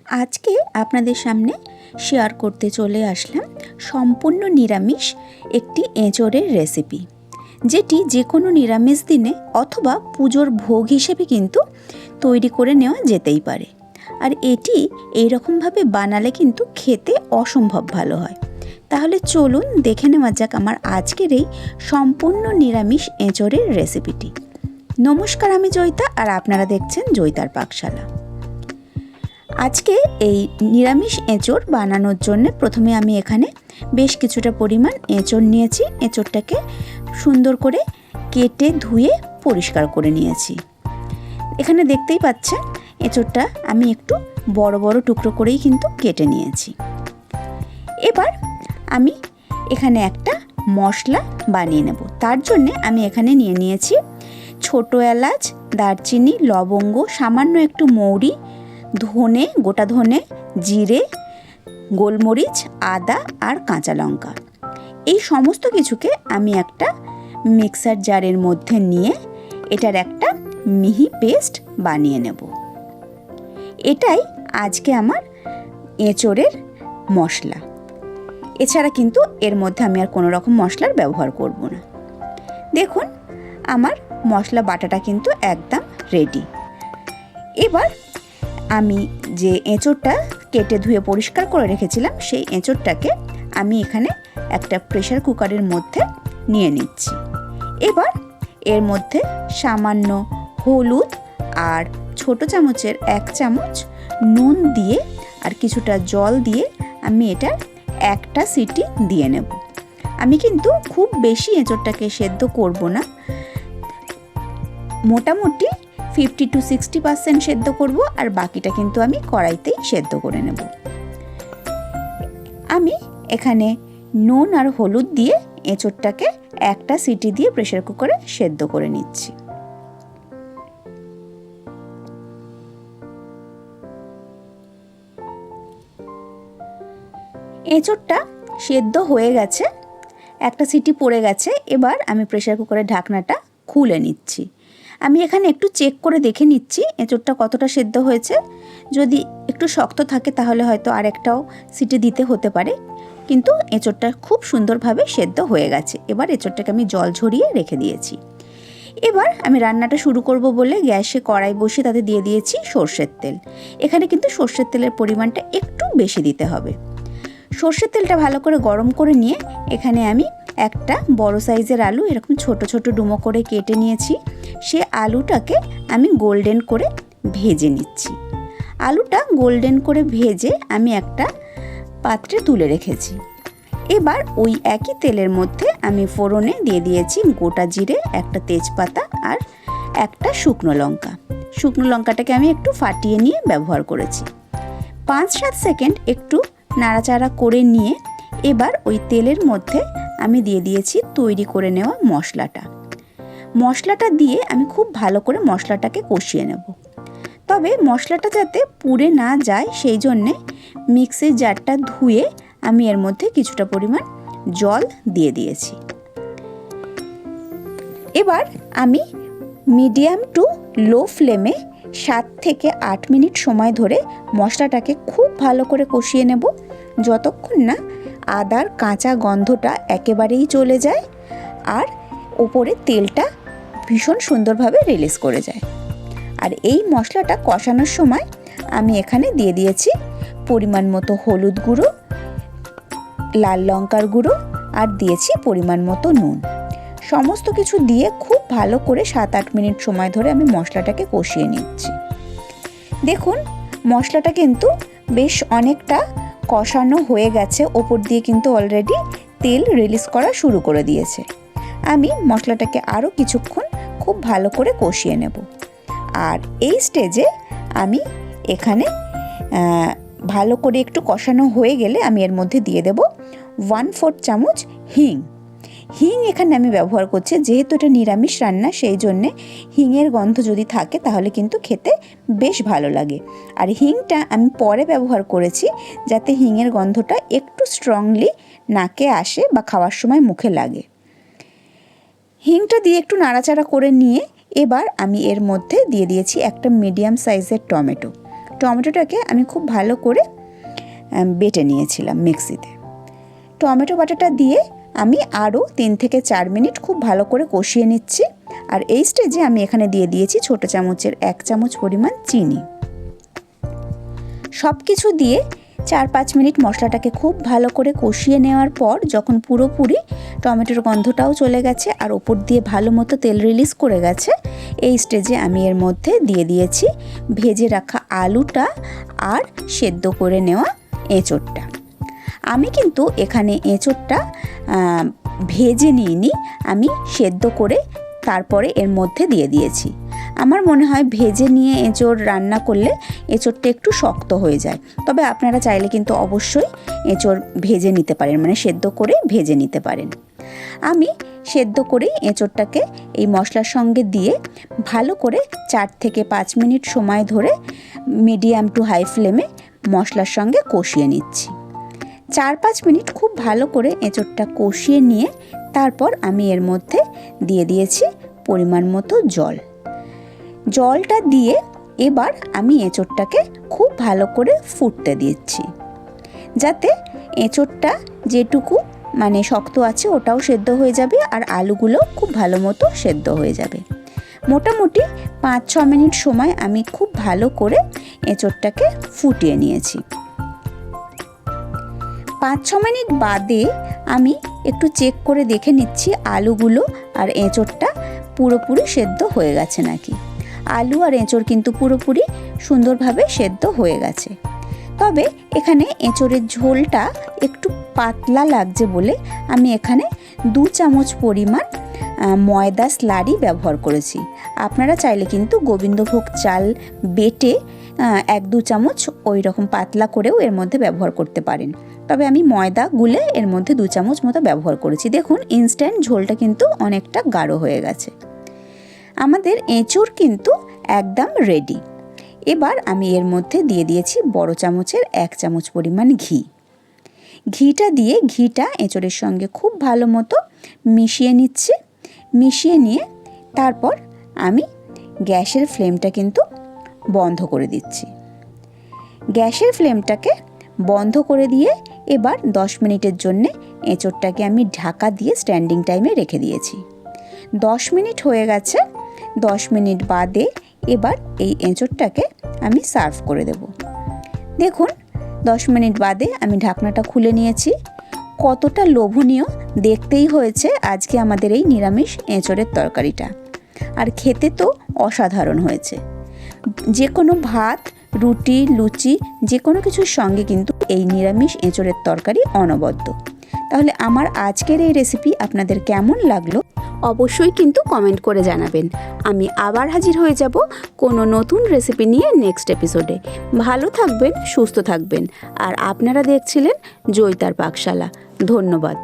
আজকে আপনাদের সামনে শেয়ার করতে চলে আসলাম সম্পূর্ণ নিরামিষ একটি এঁচোড়ের রেসিপি, যেটি যে কোনো নিরামিষ দিনে অথবা পুজোর ভোগ হিসেবে কিন্তু তৈরি করে নেওয়া যেতেই পারে। আর এটি এইরকমভাবে বানালে কিন্তু খেতে অসম্ভব ভালো হয়। তাহলে চলুন দেখে নেওয়া যাক আমার আজকের এই সম্পূর্ণ নিরামিষ এঁচোড়ের রেসিপিটি। নমস্কার, আমি জয়িতা আর আপনারা দেখছেন জয়িতার পাকশালা। আজকে এই নিরামিষ এঁচোড় বানানোর জন্য প্রথমে আমি এখানে বেশ কিছুটা পরিমাণ এঁচোড় নিয়েছি। এঁচোড়টাকে সুন্দর করে কেটে ধুয়ে পরিষ্কার করে নিয়েছি। এখানে দেখতেই পাচ্ছেন এঁচোড়টা আমি একটু বড় বড় টুকরো করেই কিন্তু কেটে নিয়েছি। এবার আমি এখানে একটা মশলা বানিয়ে নেব। তার জন্যে আমি এখানে নিয়ে নিয়েছি ছোট এলাচ, দারচিনি, লবঙ্গ, সামান্য একটু মৌরি, ধনে, গোটা ধনে, জিরে, গোলমরিচ, আদা আর কাঁচা লঙ্কা। এই সমস্ত কিছুকে আমি একটা মিক্সার জারের মধ্যে নিয়ে এটার একটা মিহি পেস্ট বানিয়ে নেব। এটাই আজকে আমার এঁচোড়ের মশলা। এছাড়া কিন্তু এর মধ্যে আমি আর কোনো রকম মশলার ব্যবহার করব না। দেখুন আমার মশলা বাটাটা কিন্তু একদম রেডি। এবার আমি যে এঁচোড়টা কেটে ধুয়ে পরিষ্কার করে রেখেছিলাম সেই এঁচোড়টাকে আমি এখানে একটা প্রেসার কুকারের মধ্যে নিয়ে নিচ্ছি। এবার এর মধ্যে সামান্য হলুদ আর ছোট চামচের 1 চামচ নুন দিয়ে আর কিছুটা জল দিয়ে আমি এটা একটা সিটি দিয়ে নেব। আমি কিন্তু খুব বেশি এঁচোড়টাকে সেদ্ধ করব না, মোটামুটি 50 to 60% সেদ্ধ করব, আর বাকিটা কিন্তু আমি কড়াইতেই সেদ্ধ করে নেব। আমি এখানে নুন আর হলুদ দিয়ে এঁচোড়টাকে একটা সিটি দিয়ে প্রেসার কুকারে সেদ্ধ করে নিচ্ছি। এঁচোড়টা সেদ্ধ হয়ে গেছে, একটা সিটি পড়ে গেছে। এবার আমি প্রেসার কুকারের ঢাকনাটা খুলে নিচ্ছি। আমি এখানে একটু চেক করে দেখে নিচ্ছি এঁচোড়টা কতটা সেদ্ধ হয়েছে। যদি একটু শক্ত থাকে তাহলে হয়তো আরেকটাও সিটি দিতে হতে পারে, কিন্তু এঁচোড়টা খুব সুন্দরভাবে সেদ্ধ হয়ে গেছে। এবার এঁচোড়টাকে আমি জল ঝরিয়ে রেখে দিয়েছি। এবার আমি রান্নাটা শুরু করব বলে গ্যাসে কড়াই বসিয়ে তাতে দিয়ে দিয়েছি সর্ষের তেল। এখানে কিন্তু সর্ষের তেলের পরিমাণটা একটু বেশি দিতে হবে। সর্ষের তেলটা ভালো করে গরম করে নিয়ে এখানে আমি একটা বড় সাইজের আলু এরকম ছোট ছোট ডুমো করে কেটে নিয়েছি। সে আলুটাকে আমি গোল্ডেন করে ভেজে নিচ্ছি। আলুটা গোল্ডেন করে ভেজে আমি একটা পাত্রে তুলে রেখেছি। এবার ওই একই তেলের মধ্যে আমি ফোড়নে দিয়ে দিয়েছি গোটা জিরে, একটা তেজপাতা আর একটা শুকনো লঙ্কা। শুকনো লঙ্কাটাকে আমি একটু ফাটিয়ে নিয়ে ব্যবহার করেছি। 5-7 সেকেন্ড একটু নাড়াচাড়া করে নিয়ে এবার ওই তেলের মধ্যে আমি দিয়ে দিয়েছি তৈরি করে নেওয়া মশলাটা। মশলাটা দিয়ে আমি খুব ভালো করে মশলাটাকে কষিয়ে নেব। তবে মশলাটা যাতে পুড়ে না যায় সেই জন্যে মিক্সির জারটা ধুয়ে আমি এর মধ্যে কিছুটা পরিমাণ জল দিয়ে দিয়েছি। এবার আমি মিডিয়াম টু লো ফ্লেমে 7 থেকে 8 মিনিট সময় ধরে মশলাটাকে খুব ভালো করে কষিয়ে নেব, যতক্ষণ না আদার কাঁচা গন্ধটা একেবারেই চলে যায় আর ওপরে তেলটা ভীষণ সুন্দরভাবে রিলিজ করে যায়। আর এই মশলাটা কষানোর সময় আমি এখানে দিয়ে দিয়েছি পরিমাণ মতো হলুদ গুঁড়ো, লাল লঙ্কার গুঁড়ো আর দিয়েছি পরিমাণ মতো নুন। সমস্ত কিছু দিয়ে খুব ভালো করে 7-8 মিনিট সময় ধরে আমি মশলাটাকে কষিয়ে নিচ্ছি। দেখুন মশলাটা কিন্তু বেশ অনেকটা কষানো হয়ে গেছে, ওপর দিয়ে কিন্তু অলরেডি তেল রিলিজ করা শুরু করে দিয়েছে। আমি মশলাটাকে আরও কিছুক্ষণ খুব ভালো করে কষিয়ে নেব। আর এই স্টেজে আমি এখানে ভালো করে একটু কষানো হয়ে গেলে আমি এর মধ্যে দিয়ে দেব 1/4 চামচ হিং। হিং এখানে আমি ব্যবহার করছি, যেহেতু এটা নিরামিষ রান্না সেই জন্যে হিংয়ের গন্ধ যদি থাকে তাহলে কিন্তু খেতে বেশ ভালো লাগে। আর হিংটা আমি পরে ব্যবহার করেছি যাতে হিংয়ের গন্ধটা একটু স্ট্রংলি নাকে আসে বা খাওয়ার সময় মুখে লাগে। হিংটা দিয়ে একটু নাড়াচাড়া করে নিয়ে এবার আমি এর মধ্যে দিয়ে দিয়েছি একটা মিডিয়াম সাইজের টমেটো। টমেটোটাকে আমি খুব ভালো করে বেটে নিয়েছিলাম মিক্সিতে। টমেটো বাটাটা দিয়ে আমি আরও 3 থেকে 4 মিনিট খুব ভালো করে কষিয়ে নিচ্ছি। আর এই স্টেজে আমি এখানে দিয়ে দিয়েছি ছোটো চামচের 1 চামচ পরিমাণ চিনি। সব কিছু দিয়ে 4-5 মিনিট মশলাটাকে খুব ভালো করে কষিয়ে নেওয়ার পর যখন পুরোপুরি টমেটোর গন্ধটাও চলে গেছে আর ওপর দিয়ে ভালো মতো তেল রিলিজ করে গেছে, এই স্টেজে আমি এর মধ্যে দিয়ে দিয়েছি ভেজে রাখা আলুটা আর সেদ্ধ করে নেওয়া এঁচোড়টা। আমি কিন্তু এখানে এঁচোড়টা ভেজে নিইনি, আমি সেদ্ধ করে তারপরে এর মধ্যে দিয়ে দিয়েছি। আমার মনে হয় ভেজে নিয়ে এঁচোড় রান্না করলে এঁচোড়টা একটু শক্ত হয়ে যায়, তবে আপনারা চাইলে কিন্তু অবশ্যই এঁচোড় ভেজে নিতে পারেন, মানে সেদ্ধ করে ভেজে নিতে পারেন। আমি সেদ্ধ করেই এঁচোড়টাকে এই মশলার সঙ্গে দিয়ে ভালো করে 4 থেকে 5 মিনিট সময় ধরে মিডিয়াম টু হাই ফ্লেমে মশলার সঙ্গে কষিয়ে নিচ্ছি। 4-5 মিনিট খুব ভালো করে এঁচোড়টা কষিয়ে নিয়ে তারপর আমি এর মধ্যে দিয়ে দিয়েছি পরিমাণ মতো জল। জলটা দিয়ে এবার আমি এঁচোড়টাকে খুব ভালো করে ফুটতে দিচ্ছি, যাতে এঁচোড়টা যেটুকু মানে শক্ত আছে ওটাও সেদ্ধ হয়ে যাবে আর আলুগুলো খুব ভালো মতো সেদ্ধ হয়ে যাবে। মোটামুটি 5-6 মিনিট সময় আমি খুব ভালো করে এঁচোড়টাকে ফুটিয়ে নিয়েছি। 5-6 মিনিট বাদে আমি একটু চেক করে দেখে নিচ্ছি আলুগুলো আর এঁচোড়টা পুরোপুরি সেদ্ধ হয়ে গেছে নাকি। আলু আর এঁচোড় কিন্তু পুরোপুরি সুন্দরভাবে সেদ্ধ হয়ে গেছে, তবে এখানে এঁচোড়ের ঝোলটা একটু পাতলা লাগছে বলে আমি এখানে 2 চামচ পরিমাণ ময়দা স্লারি ব্যবহার করেছি। আপনারা চাইলে কিন্তু গোবিন্দভোগ চাল বেটে 1-2 চামচ ওই রকম পাতলা করেও এর মধ্যে ব্যবহার করতে পারেন, তবে আমি ময়দা গুলে এর মধ্যে 2 চামচ মতো ব্যবহার করেছি। দেখুন ইনস্ট্যান্ট ঝোলটা কিন্তু অনেকটা গাঢ় হয়ে গেছে। আমাদের এঁচোড় কিন্তু একদম রেডি। এবার আমি এর মধ্যে দিয়ে দিয়েছি বড় চামচের 1 চামচ পরিমাণ ঘি। ঘিটা দিয়ে ঘিটা এঁচোড়ের সঙ্গে খুব ভালো মতো মিশিয়ে নিচ্ছি। মিশিয়ে নিয়ে তারপর আমি গ্যাসের ফ্লেমটা কিন্তু বন্ধ করে দিচ্ছি। গ্যাসের ফ্লেমটাকে বন্ধ করে দিয়ে এবার 10 মিনিটের জন্যে এঁচোড়টাকে আমি ঢাকা দিয়ে স্ট্যান্ডিং টাইমে রেখে দিয়েছি। 10 মিনিট হয়ে গেছে। 10 মিনিট বাদে এবার এই এঁচোড়টাকে আমি সার্ভ করে দেব। দেখুন 10 মিনিট বাদে আমি ঢাকনাটা খুলে নিয়েছি। কতটা লোভনীয় দেখতেই হয়েছে আজকে আমাদের এই নিরামিষ এঁচোড়ের তরকারিটা, আর খেতে তো অসাধারণ হয়েছে। যে কোনো ভাত, রুটি, লুচি যে কোনো কিছুর সঙ্গে কিন্তু এই নিরামিষ এঁচোড়ের তরকারি অনবদ্য। তাহলে আমার আজকের এই রেসিপি আপনাদের কেমন লাগলো অবশ্যই কিন্তু কমেন্ট করে জানাবেন। আমি আবার হাজির হয়ে যাব কোনো নতুন রেসিপি নিয়ে নেক্সট এপিসোডে। ভালো থাকবেন, সুস্থ থাকবেন। আর আপনারা দেখছিলেন জয়িতার পাকশালা। ধন্যবাদ।